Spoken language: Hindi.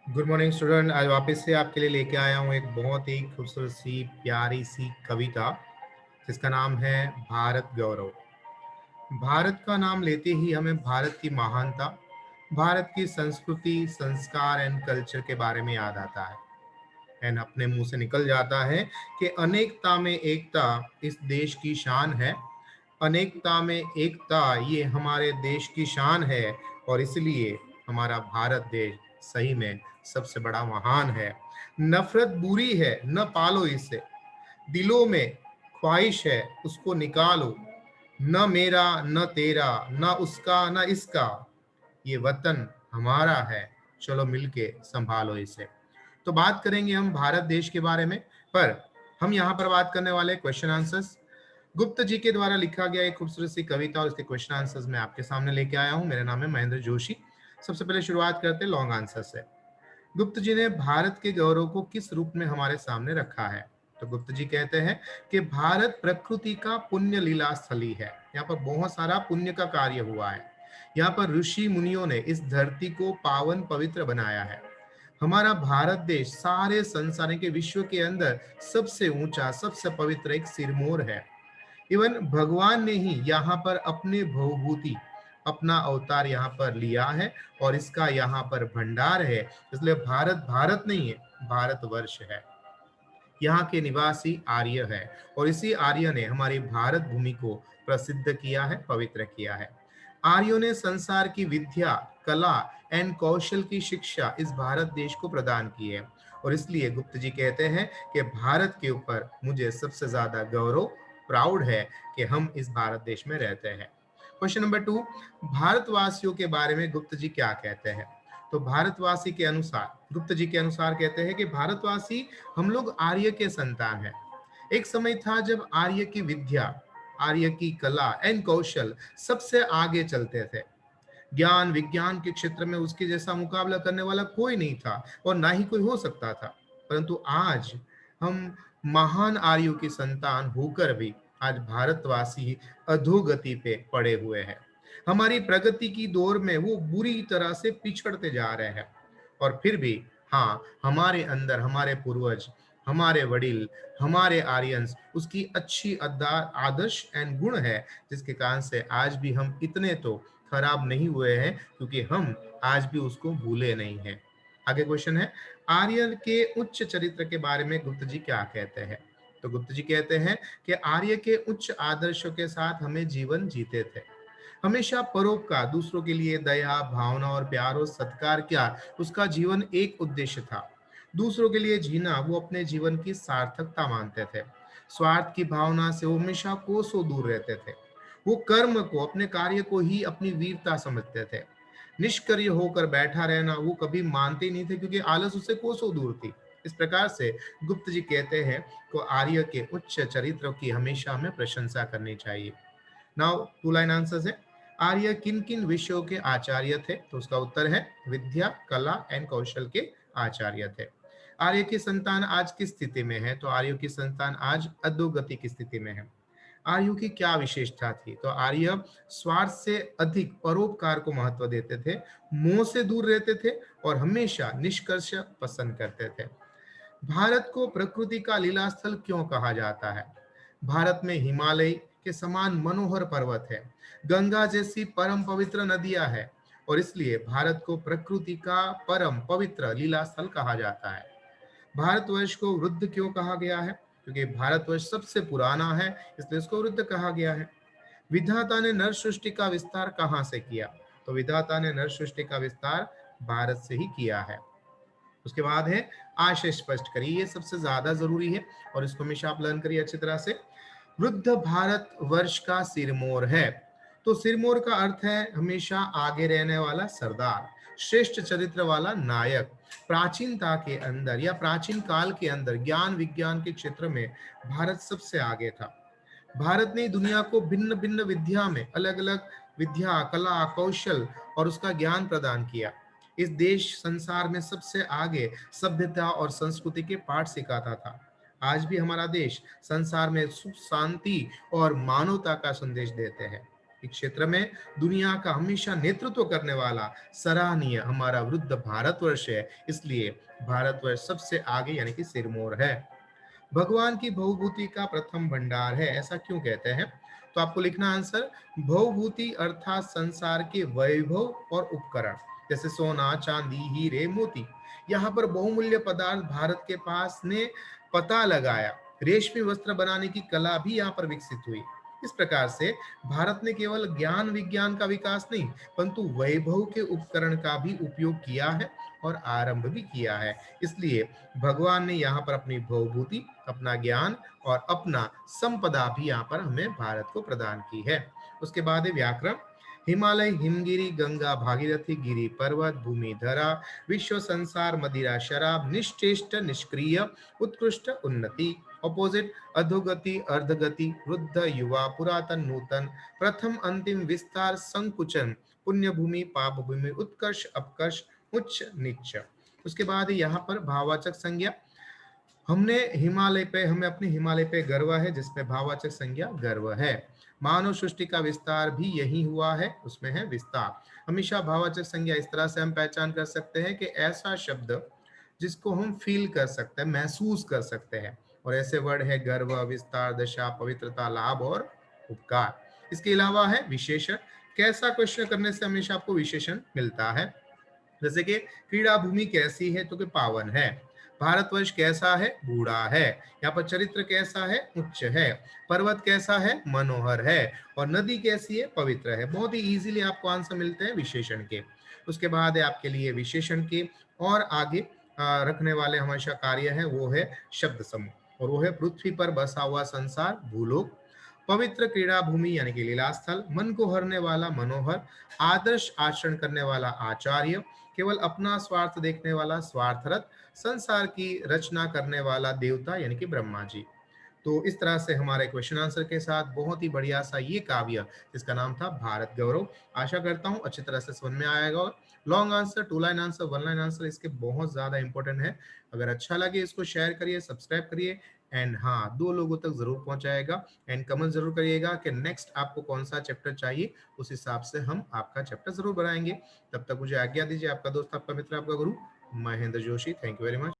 Good morning student. आज वापस से आपके लिए लेके आया हूँ एक बहुत ही खूबसूरत सी प्यारी सी कविता जिसका नाम है भारत गौरव। भारत का नाम लेते ही हमें भारत की महानता, भारत की संस्कृति, संस्कार एंड कल्चर के बारे में याद आता है। एंड अपने मुंह से निकल जाता है कि अनेकता में एकता इस देश की शान है। अनेकता में एकता ये हमारे देश की शान है और इसलिए हमारा भारत देश सही में सबसे बड़ा महान है। नफरत बुरी है, न पालो इसे। दिलों में ख्वाहिश है, उसको निकालो। न मेरा न तेरा, न उसका न इसका, ये वतन हमारा है, चलो मिलके संभालो इसे। तो बात करेंगे हम भारत देश के बारे में, पर हम यहाँ पर बात करने वाले क्वेश्चन आंसर्स। गुप्त जी के द्वारा लिखा गया एक खूबसूरत सी कविता और इसके क्वेश्चन आंसर्स मैं आपके सामने लेके आया हूँ। मेरा नाम है महेंद्र जोशी। सबसे पहले शुरुआत करते हैं लॉन्ग आंसर से। गुप्त जी ने भारत के गौरव को किस रूप में हमारे सामने रखा है? तो गुप्त जी कहते हैं कि भारत प्रकृति का पुण्य लीला स्थली है। यहाँ पर बहुत सारा पुण्य का कार्य हुआ है। यहाँ पर ऋषि मुनियों ने इस धरती को पावन पवित्र बनाया है। हमारा भारत देश सारे संसार के विश्व के अंदर सबसे ऊंचा, सबसे पवित्र एक सिरमौर है। इवन भगवान ने ही यहाँ पर अपने भवभूति, अपना अवतार यहाँ पर लिया है और इसका यहाँ पर भंडार है। इसलिए भारत भारत नहीं है, भारतवर्ष है। यहाँ के निवासी आर्य है और इसी आर्य ने हमारी भारत भूमि को प्रसिद्ध किया है, पवित्र किया है। आर्यों ने संसार की विद्या, कला एंड कौशल की शिक्षा इस भारत देश को प्रदान की है और इसलिए गुप्त जी कहते हैं कि भारत के ऊपर मुझे सबसे ज्यादा गौरव, प्राउड है कि हम इस भारत देश में रहते हैं। क्वेश्चन नंबर 2, भारतवासियों के बारे में गुप्त जी क्या कहते हैं? तो भारतवासी के अनुसार, गुप्त जी के अनुसार कहते हैं कि भारतवासी हम लोग आर्य के संतान हैं। एक समय था जब आर्य की विद्या, आर्य की कला एंड कौशल सबसे आगे चलते थे। ज्ञान विज्ञान के क्षेत्र में उसके जैसा मुकाबला करने वाला कोई नहीं था और ना ही कोई हो सकता था। परंतु आज हम महान आर्यों की संतान होकर भी आज भारतवासी अधोगति पे पड़े हुए हैं। हमारी प्रगति की दौर में वो बुरी तरह से पिछड़ते जा रहे हैं और फिर भी हाँ, हमारे अंदर हमारे पूर्वज, हमारे वडिल, हमारे आर्यंस उसकी अच्छी आदर्श एंड गुण है, जिसके कारण से आज भी हम इतने तो खराब नहीं हुए हैं क्योंकि हम आज भी उसको भूले नहीं हैं। आगे क्वेश्चन है, आर्य के उच्च चरित्र के बारे में गुप्त जी क्या कहते हैं? तो गुप्त जी कहते हैं कि आर्य के उच्च आदर्शों के साथ हमें जीवन जीते थे। हमेशा परोपकार, दूसरों के लिए दया भावना और प्यार और सत्कार किया, उसका जीवन एक उद्देश्य था। दूसरों के लिए जीना वो अपने जीवन की सार्थकता मानते थे। स्वार्थ की भावना से वो हमेशा कोसों दूर रहते थे। वो कर्म को, अपने कार्य को ही अपनी वीरता समझते थे। निष्क्रिय होकर बैठा रहना वो कभी मानते ही नहीं थे क्योंकि आलस उससे कोसों दूर थी। इस प्रकार से गुप्त जी कहते हैं को आर्य के उच्च चरित्र की हमेशा हमें प्रशंसा करनी चाहिए। नाउ टू लाइन आंसर्स है, आर्य किन किन विषयों के आचार्य थे? तो उसका उत्तर है विद्या, कला एंड कौशल के आचार्य थे। आर्य की संतान आज किस स्थिति में है? तो आर्यों की संतान आज अधोगति की स्थिति में है। आर्यों की क्या विशेषता थी? तो आर्य स्वार्थ से अधिक परोपकार को महत्व देते थे, मोह से दूर रहते थे और हमेशा निष्कर्ष पसंद करते थे। भारत को प्रकृति का लीला स्थल क्यों कहा जाता है? भारत में हिमालय के समान मनोहर पर्वत है, गंगा जैसी परम पवित्र नदियां है और इसलिए भारत को प्रकृति का परम पवित्र लीला स्थल कहा जाता है। भारतवर्ष को वृद्ध क्यों कहा गया है? क्योंकि भारतवर्ष सबसे पुराना है, इसलिए इसको वृद्ध कहा गया है। विधाता ने नर सृष्टि का विस्तार कहाँ से किया? तो विधाता ने नर सृष्टि का विस्तार भारत से ही किया है। उसके बाद है आशय स्पष्ट करिए, ये सबसे ज्यादा जरूरी है और इसको हमेशा आप लर्न करिए अच्छी तरह से। वृद्ध भारत वर्ष का सिरमौर है। तो सिरमौर का अर्थ है हमेशा आगे रहने वाला सरदार, श्रेष्ठ चरित्र वाला नायक। प्राचीनता के अंदर या प्राचीन काल के अंदर ज्ञान विज्ञान के क्षेत्र में भारत सबसे आगे था। भारत ने दुनिया को भिन्न भिन्न विद्या में, अलग अलग विद्या, कला, कौशल और उसका ज्ञान प्रदान किया। इस देश संसार में सबसे आगे सभ्यता और संस्कृति के पाठ सिखाता था। आज भी हमारा देश संसार में सुख, शांति और मानवता का संदेश देते हैं। इस क्षेत्र में दुनिया का हमेशा नेतृत्व करने वाला सराहनीय हमारा वृद्ध भारतवर्ष है, इसलिए भारतवर्ष सबसे आगे यानी कि सिरमौर है। भगवान की भवभूति का प्रथम भंडार है, ऐसा क्यों कहते हैं? तो आपको लिखना आंसर, भवभूति अर्थात संसार के वैभव और उपकरण, जैसे सोना चांदी हीरे मोती। यहाँ पर बहुमूल्य पदार्थ भारत के पास ने पता लगाया। रेशमी वस्त्र बनाने की कला भी यहाँ पर विकसित हुई। इस प्रकार से भारत ने केवल ज्ञान विज्ञान का विकास नहीं, परंतु वैभव के उपकरण का भी उपयोग किया है और आरंभ भी किया है। इसलिए भगवान ने यहाँ पर अपनी भवभूति, अपना ज्ञान और अपना संपदा भी यहाँ पर हमें भारत को प्रदान की है। उसके बाद है व्याकरण। हिमालय हिमगिरी गंगा भागीरथी गिरी पर्वत भूमि धरा विश्व संसार मदिरा शराब निश्चेष्ट निष्क्रिय उत्कृष्ट उन्नति। ऑपोजिट अधोगति अर्धगति वृद्ध युवा पुरातन नूतन प्रथम अंतिम विस्तार संकुचन पुण्य भूमि पाप भूमि उत्कर्ष अपकर्ष उच्च नीच। उसके बाद यहाँ पर भाववाचक संज्ञा। हमें अपने हिमालय पे गर्व है, जिसमें भाववाचक संज्ञा गर्व है। मानव सृष्टि का विस्तार भी यही हुआ है, उसमें है विस्तार। हमेशा भाववाचक संज्ञा इस तरह से हम पहचान कर सकते हैं कि ऐसा शब्द जिसको हम फील कर सकते हैं, महसूस कर सकते हैं। और ऐसे वर्ड है गर्व, विस्तार, दशा, पवित्रता, लाभ और उपकार। इसके अलावा है विशेषण। कैसा क्वेश्चन करने से हमेशा आपको विशेषण मिलता है, जैसे कि क्रीड़ा भूमि कैसी है, तो कि पावन है। भारतवर्ष कैसा है, बूढ़ा है। यहाँ पर चरित्र कैसा है, उच्च है। पर्वत कैसा है, मनोहर है। और नदी कैसी है, पवित्र है। बहुत ही इजीली आपको आंसर मिलते हैं विशेषण के। उसके बाद है आपके लिए विशेषण के और आगे रखने वाले हमेशा कार्य है, वो है शब्द समूह। और वो है पृथ्वी पर बसा हुआ संसार भूलोक, पवित्र क्रीड़ा भूमि यानी कि लीला स्थल, मन को हरने वाला मनोहर, आदर्श आचरण करने वाला आचार्य, केवल अपना स्वार्थ देखने वाला स्वार्थरत, संसार की रचना करने वाला देवता यानी कि ब्रह्मा जी। तो इस तरह से हमारे क्वेश्चन आंसर के साथ बहुत ही बढ़िया सा ये काव्य, जिसका नाम था भारत गौरव, आशा करता हूँ अच्छी तरह से समझ में आएगा। Long answer, two line answer, one line answer इसके बहुत ज्यादा इंपॉर्टेंट है। अगर अच्छा लगे इसको शेयर करिए, सब्सक्राइब करिए एंड हाँ, 2 लोगों तक जरूर पहुंचाएगा। एंड कमेंट जरूर करिएगा कि नेक्स्ट आपको कौन सा चैप्टर चाहिए, उस हिसाब से हम आपका चैप्टर जरूर बनाएंगे। तब तक मुझे आज्ञा दीजिए। आपका दोस्त, आपका मित्र, आपका गुरु Mahendra Joshi. Thank you very much.